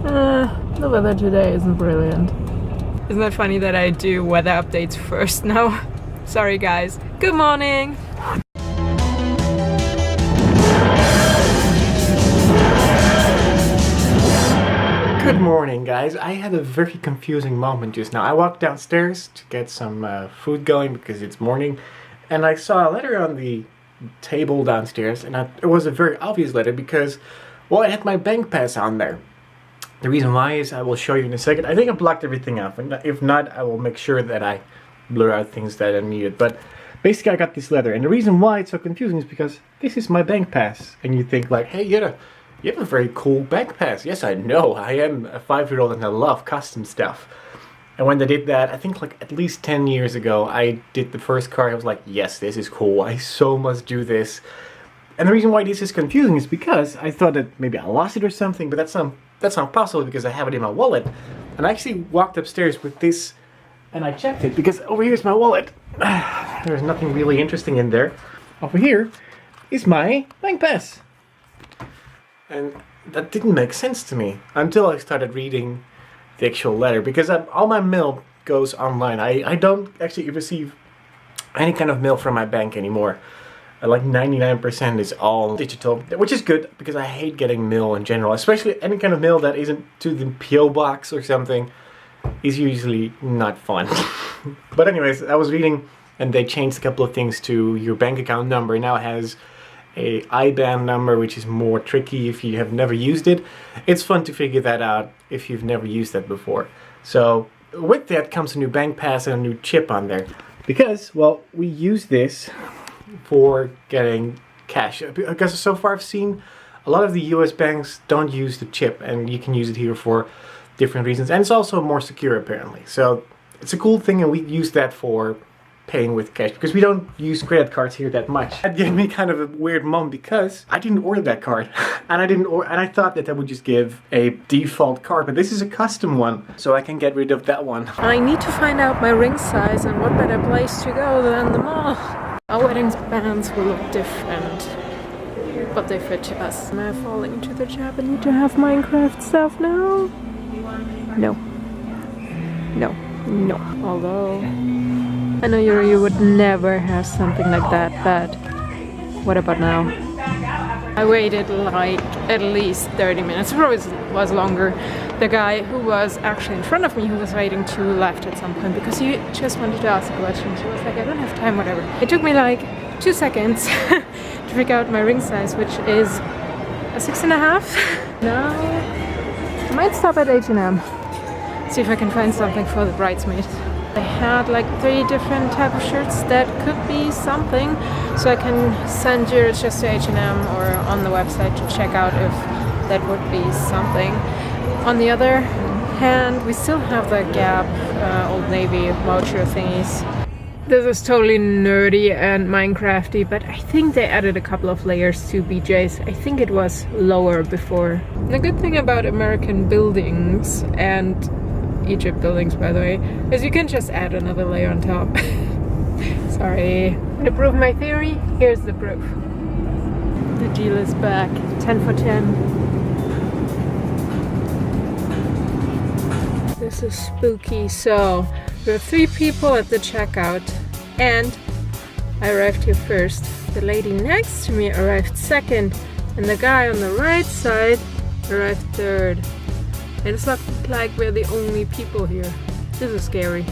The weather today isn't brilliant. Isn't it funny that I do weather updates first now? Sorry guys. Good morning! Good morning, guys. I had a very confusing moment just now. I walked downstairs to get some food going because it's morning, and I saw a letter on the table downstairs, and it was a very obvious letter because, well, I had my bank pass on there. The reason why is I will show you in a second. I think I blocked everything out, and if not, I will make sure that I blur out things that are needed. But basically, I got this letter, and the reason why it's so confusing is because this is my bank pass, and you think like, hey, you have a very cool bank pass. Yes, I know. I am a 5-year-old and I love custom stuff. And when they did that, I think like at least 10 years ago, I did the first card. I was like, yes, this is cool. I so must do this. And the reason why this is confusing is because I thought that maybe I lost it or something, but that's not possible because I have it in my wallet. And I actually walked upstairs with this and I checked it because over here is my wallet. There's nothing really interesting in there. Over here is my bank pass. And that didn't make sense to me until I started reading the actual letter, because all my mail goes online. I don't actually receive any kind of mail from my bank anymore. Like 99% is all digital, which is good because I hate getting mail in general, especially any kind of mail that isn't to the P.O.Box or something is usually not fun. But anyways, I was reading and they changed a couple of things to your bank account number. Now it has a IBAN number, which is more tricky if you have never used it. It's fun to figure that out if you've never used that before. So with that comes a new bank pass and a new chip on there. Because, well, we use this for getting cash. Because so far I've seen a lot of the US banks don't use the chip, and you can use it here for different reasons. And it's also more secure apparently. So it's a cool thing, and we use that for paying with cash because we don't use credit cards here that much. That gave me kind of a weird moment because I didn't order that card, and I thought that would just give a default card, but this is a custom one, so I can get rid of that one. I need to find out my ring size, and what better place to go than the mall. Our wedding bands will look different, but they fit to us. Am I falling into the trap and need to have Minecraft stuff now? No. No. No. Although I know you would never have something like that, but what about now? I waited like at least 30 minutes, probably was longer. The guy who was actually in front of me, who was waiting to left at some point because he just wanted to ask a question. She was like, I don't have time, whatever. It took me like 2 seconds to figure out my ring size, which is a 6.5. Now I might stop at H&M. See if I can find something for the bridesmaids. I had like 3 different type of shirts that could be something, so I can send you just to H&M or on the website to check out if that would be something. On the other hand, we still have the Gap Old Navy voucher thingies. This is totally nerdy and Minecrafty, but I think they added a couple of layers to BJ's. I think it was lower before. The good thing about American buildings, and Egypt buildings by the way, is you can just add another layer on top. Sorry. To prove my theory, here's the proof. The deal is back. 10 for 10. This is spooky. So there are 3 people at the checkout, and I arrived here first. The lady next to me arrived second, and the guy on the right side arrived third. And it's not like we're the only people here. This is scary.